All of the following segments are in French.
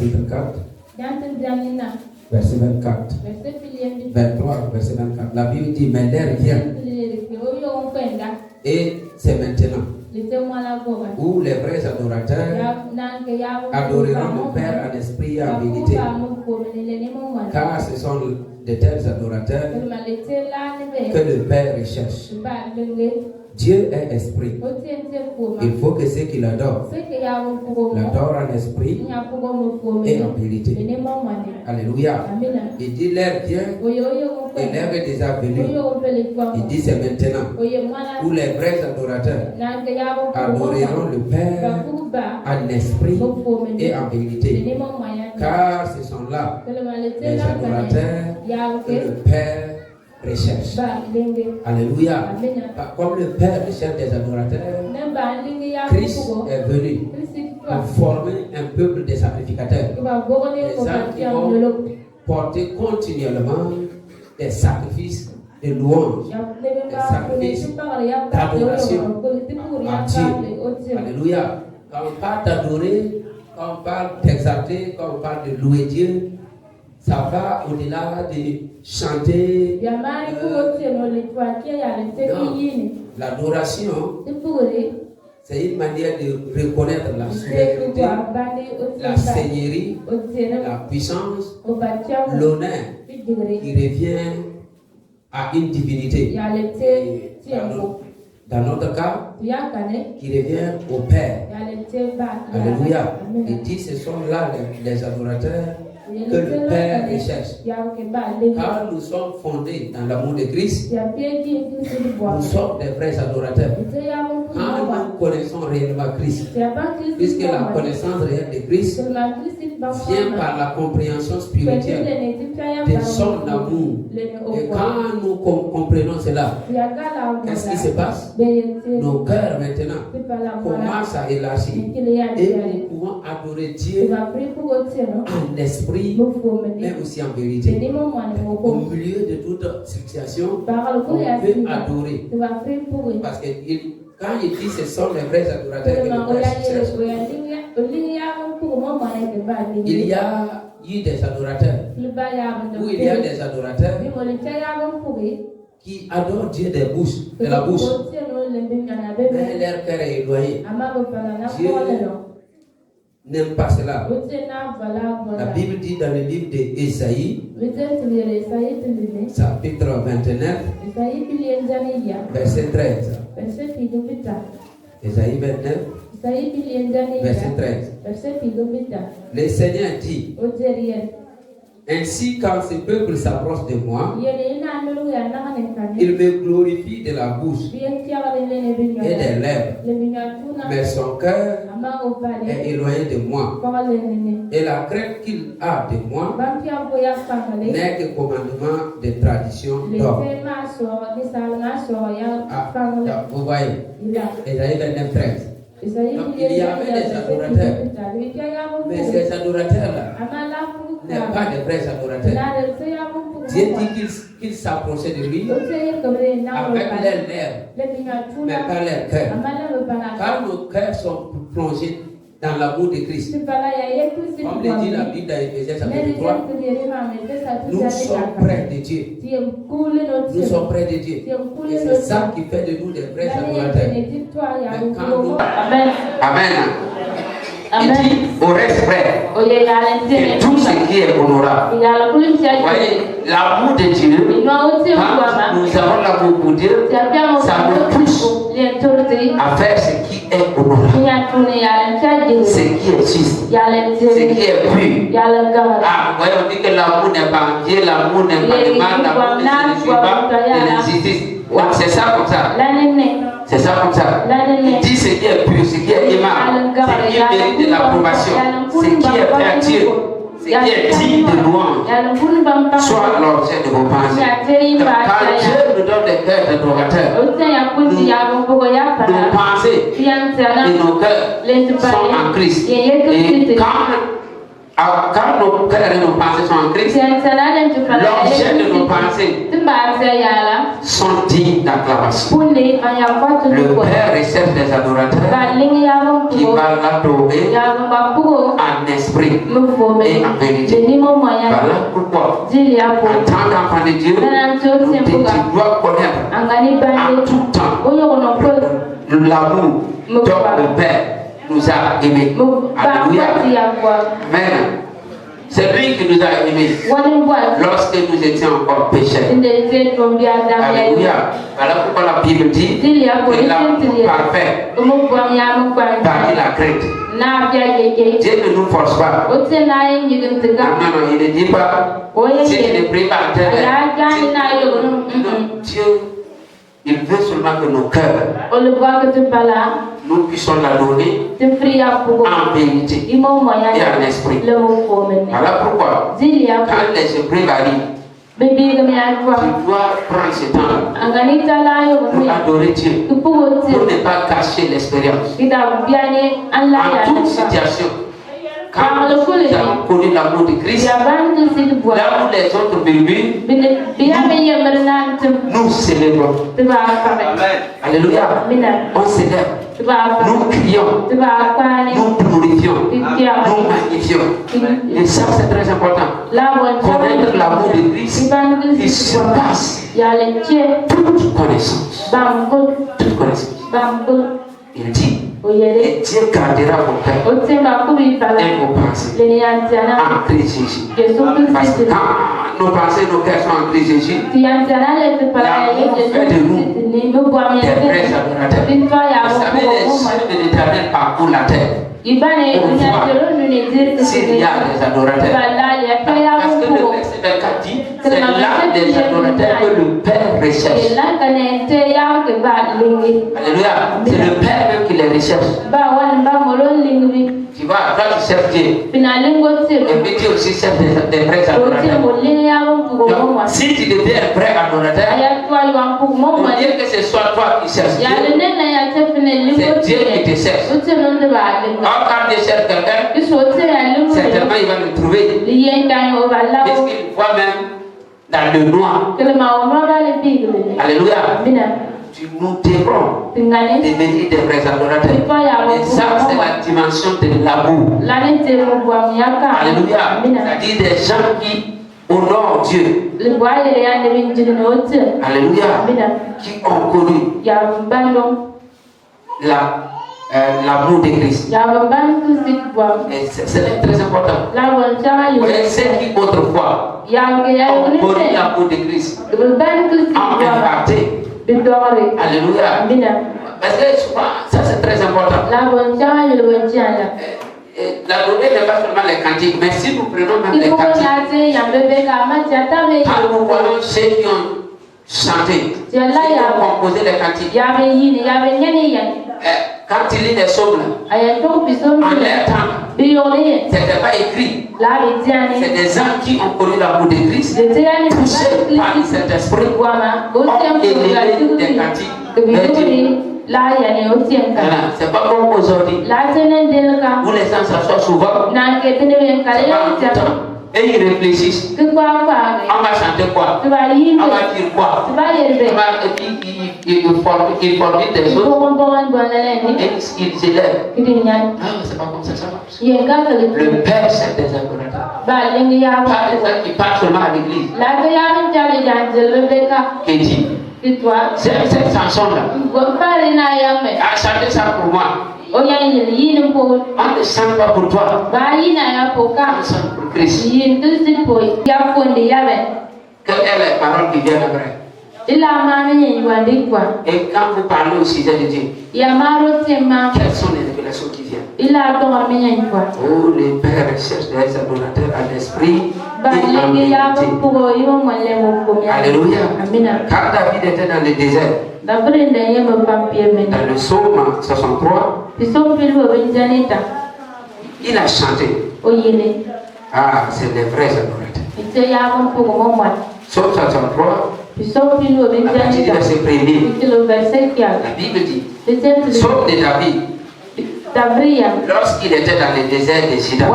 chapitre 4, verset 24. 23, verset 24. La Bible dit, mais l'heure vient. Et c'est maintenant où les vrais adorateurs adoreront le Père en esprit et en vérité. Car ce sont de tels adorateurs que le Père recherche. Dieu est esprit. Il faut que ceux qui l'adorent l'adorent en esprit et en vérité. Alléluia. Il dit l'heure vient et l'heure est déjà venue. Il dit c'est maintenant où les vrais adorateurs adoreront le Père en esprit et en vérité. Car ce sont là les adorateurs que le Père recherche. Alléluia. Comme le Père recherche des adorateurs, Christ est venu pour former un peuple de sacrificateurs. Des gens qui vont porter continuellement des sacrifices de louange, des sacrifices d'adoration à Dieu. Alléluia. Quand on parle d'adorer, quand on parle d'exalter, quand on parle de louer Dieu, ça va au-delà de chanter. L'adoration, c'est une manière de reconnaître la souveraineté, la seigneurie, la puissance, l'honneur qui revient à une divinité. Dans notre cas, qui revient au Père. Alléluia. Il dit ce sont là les adorateurs que le Père recherche. Car nous sommes fondés dans l'amour de Christ, nous sommes des vrais adorateurs. Quand nous connaissons réellement Christ, puisque la connaissance réelle de Christ vient par la compréhension spirituelle de son amour. Et quand nous comprenons cela, qu'est-ce qui se passe? Nos cœurs maintenant commencent à élargir et nous pouvons adorer Dieu en esprit mais aussi en vérité. Au milieu de toute situation, on peut adorer. Parce que quand il dit ce sont les vrais adorateurs que le Père cherche, il y a eu des adorateurs, ou il y a des adorateurs qui adorent Dieu de la bouche, mais leur cœur est éloigné. Dieu n'aime pas cela. La Bible dit dans le livre d'Ésaïe, chapitre 29, verset 13. Ésaïe 29, verset 13. Le Seigneur dit, ainsi quand ce peuple s'approche de moi, il me glorifie de la bouche et des lèvres, mais son cœur est éloigné de moi. Et la crainte qu'il a de moi n'est que commandement de tradition d'homme. Vous voyez, Ésaïe 29, 13. Donc il y avait des adorateurs, mais ces adorateurs-là n'est pas des vrais adorateurs. Dieu dit qu'ils s'approchaient de lui avec leurs lèvres, mais pas leur cœur. Car nos cœurs sont plongés dans l'amour de Christ. Comme le dit la Bible dans Éphésiens chapitre 3, nous sommes près de Dieu. Nous sommes près de Dieu. Et c'est ça qui fait de nous des vrais adorateurs. Mais quand nous... Amen. Il dit au reste près et tout ce qui est honorable. Vous voyez, l'amour de Dieu, quand nous avons l'amour pour Dieu, ça nous pousse à faire ce qui est honorable, ce qui est juste, ce qui est pur. Ah, vous voyez, on dit que l'amour n'est pas en Dieu, l'amour n'est pas de mal, l'amour ne se suit pas de l'injustice. C'est ça comme ça. C'est ça comme ça. Il dit ce qui est pur, ce qui est aimable, ce qui mérite de l'approbation, ce qui est fait à Dieu, ce qui est digne de louange, soit l'objet de vos pensées. Quand Dieu nous donne des cœurs d'adorateurs, nos pensées et nos cœurs sont en Christ. Et quand Quand nos cœurs et nos pensées sont en Christ, l'objet de nos pensées sont dignes d'acclamation. Le Père recherche des adorateurs qui va l'adorer en esprit et en vérité. Voilà pourquoi, en tant qu'enfant de Dieu, tu dois connaître en tout temps l'amour dont le Père nous a aimés. Alléluia. Amen. C'est lui qui nous a aimés lorsque nous étions encore pécheurs. Alléluia. Voilà pourquoi la Bible dit que l'amour parfait parmi la crainte. Dieu ne nous force pas. Non, il ne dit pas si tu ne pries pas Dieu, il veut seulement que nos cœurs, nous puissions l'adorer en vérité et en esprit. Voilà pourquoi, quand les esprits varient, tu dois prendre ce temps pour adorer Dieu, pour ne pas cacher l'expérience. En toute situation, quand nous avons connu l'amour de Christ, là où les autres bébés, nous célébrons. Alléluia. On célèbre. Nous crions. Nous glorifions. Nous magnifions. Et ça, c'est très important. Connaître l'amour de Christ qui surpasse toute connaissance. Toute connaissance. Il dit, et Dieu gardera vos cœurs et vos pensées en Christ Jésus. Parce que quand nos pensées, nos cœurs sont en Christ Jésus, l'amour fait de nous des vrais adorateurs. Vous savez, les cieux de l'Éternel parcourent la terre. On voit s'il y a des adorateurs. Parce que le verset 24 dit, c'est là des adorateurs que le Père recherche. Alléluia. C'est le Père même qui les recherche. Tu vois, toi tu cherches Dieu. Et puis tu aussi cherches des vrais adorateurs. Donc, si tu deviens un vrai adorateur, au lieu que ce soit toi qui cherches Dieu, c'est Dieu qui te cherche. Quand Dieu cherche quelqu'un, certainement il va le trouver. Puisqu'il voit même dans le noir. Alléluia. Tu nous devons devenir des vrais adorateurs. Et ça, c'est la dimension de l'amour. Alléluia. C'est-à-dire des gens qui honorent Dieu. Alléluia. Qui ont connu l'amour de Christ. Et c'est très important. Et ceux qui autrefois ont connu l'amour de Christ ont impacté. Alléluia. Parce que souvent, ça c'est très important. L'adorer n'est pas seulement les cantiques, mais si nous prenons même les cantiques, quand nous voyons ceux qui ont chanté, ceux qui ont composé les cantiques, quand il lit les psaumes, en leur temps, c'était pas écrit. C'est des gens qui ont connu l'amour de Christ, touchés par cet esprit, ont élevé des cantiques. C'est pas comme aujourd'hui, où les gens s'assoient souvent, c'est pas en tout temps. Et ils réfléchissent. On va chanter quoi? On va dire quoi? Ils forment des choses. Et ils élèvent. Ah, c'est pas comme ça, ça marche. Le Père, c'est des adorateurs. Pas des gens qui partent seulement à l'église. Qui dit, cette chanson-là, a chanté ça pour moi. On ne chante pas pour toi. On chante pour Christ. Quelle est la parole qui vient après? Et quand vous parlez au sujet de Dieu, quelles sont les révélations qui viennent? Oh, les pères recherchent des adorateurs à l'esprit et en vérité. Alléluia. Quand David était dans le désert, dans le psaume 63, il a chanté. Ah, c'est des vrais adorateurs. Psaume 63, à partir du verset 1er, la Bible dit, psaume de David, Lorsqu'il était dans le désert de Juda,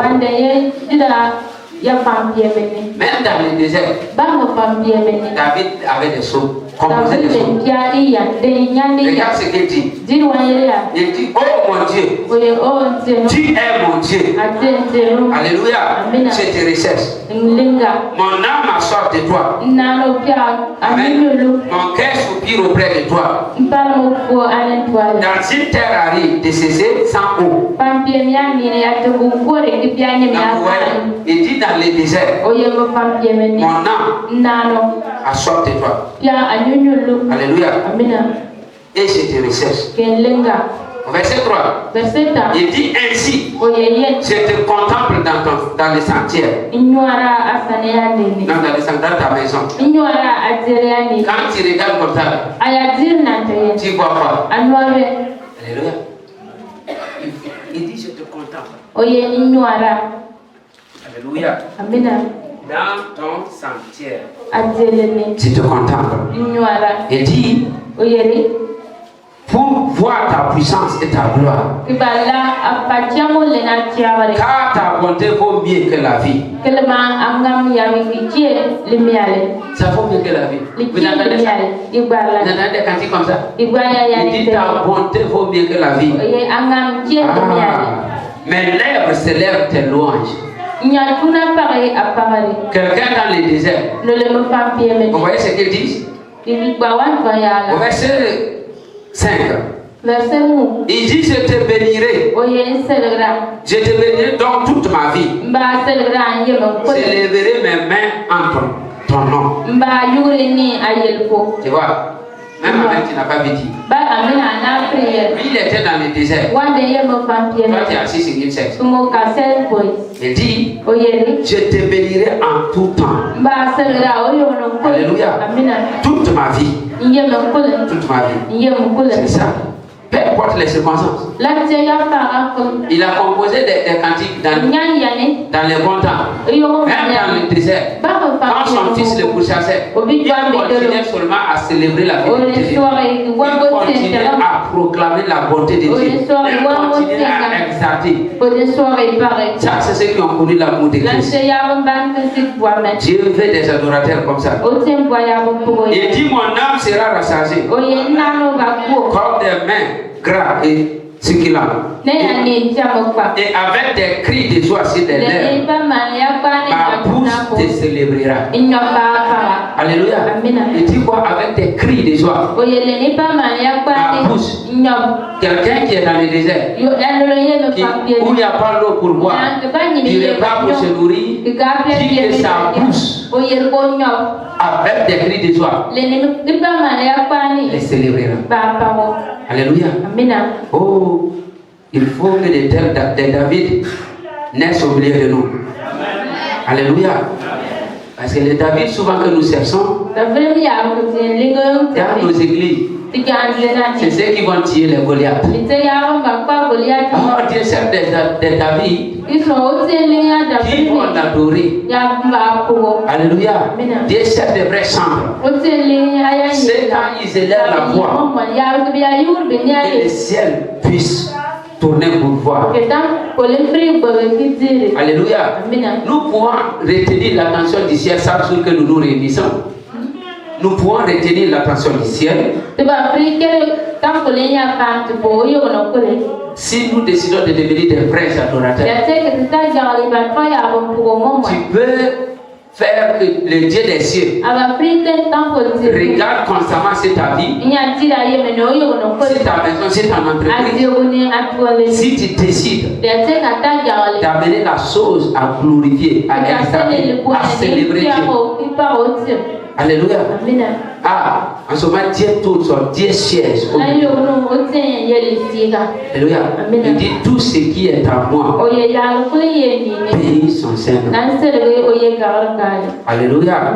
même dans le désert, David avait des sceaux, composé des sceaux. Regarde ce qu'il dit. Il dit, oh mon Dieu, tu es mon Dieu. Alléluia. Je te recherche. Mon âme a soif de toi. Amen. Mon cœur soupire auprès de toi. Dans une terre aride, desséchée sans eau. Il dit dans le désert, mon âme a soif de toi. Alléluia. Et je te recherche. Verset 3. Il dit ainsi, je te contemple dans le sentier. Non, dans le sentier de ta maison. Quand tu regardes comme ça, tu vois quoi? Alléluia. Il dit je te contemple. Alléluia. Dans ton sentier, tu te contemples. Il dit, pour voir ta puissance et ta gloire. Car ta bonté vaut mieux que la vie. Ça vaut mieux que la vie. Vous entendez ça? Vous entendez des cantiques comme ça? Il dit ta bonté vaut mieux que la vie. Mes lèvres s'élèvent tes louanges. Quelqu'un dans le désert. Vous voyez ce qu'il dit? Au verset 5. Il dit je te bénirai. Je te bénirai donc toute ma vie. J'élèverai mes mains en ton nom. Tu vois? Même avec tu n'as pas vu dire. Lui il était dans le désert. Toi tu es assis sur une chaise. Il dit je te bénirai en tout temps. Alléluia. Toute ma vie. Toute ma vie. C'est ça. Peu importe les circonstances. Il a composé des cantiques dans les bons temps. Même dans le désert. Quand son fils le pourchassait, il continuait seulement à célébrer la vérité de Dieu. Il continuait à proclamer la bonté de Dieu. Il continuait à exalter. Ça, c'est ceux qui ont connu l'amour de Christ. Dieu veut des adorateurs comme ça. Il dit mon âme sera rassasiée comme des mains gras et succulentes. Et avec des cris de joie sur des lèvres, ma bouche te célébrera. Alléluia. Il dit quoi? Avec des cris de joie. Ma bouche. Quelqu'un qui est dans le désert, où il n'y a pas l'eau pour boire, il n'est pas pour se nourrir, dit que sa bouche, avec des cris de joie, les célébrera. Alléluia. Oh, il faut que des David naissent au milieu de nous. Alléluia. Parce que les David souvent que nous cherchons dans nos églises, c'est ceux qui vont tuer les Goliaths. Oh, Dieu sert des David qui vont l'adorer. Alléluia. Dieu sert des vrais chants. C'est quand ils élèvent la voix que le ciel puisse tourner pour voir. Alléluia. Nous pouvons retenir l'attention du ciel chaque jour que nous nous réunissons. Nous pouvons retenir l'attention du ciel si nous décidons de devenir des vrais adorateurs. Tu peux faire que le Dieu des cieux regarde constamment sur ta vie, sur ta maison, sur ton entreprise. Si tu décides d'amener la chose à glorifier, à exalter, à célébrer Dieu. Alléluia. Ah, en ce moment, Dieu tourne sur Dieu siège. Alléluia. Il dit tout ce qui est à moi, bénis son Seigneur. Alléluia.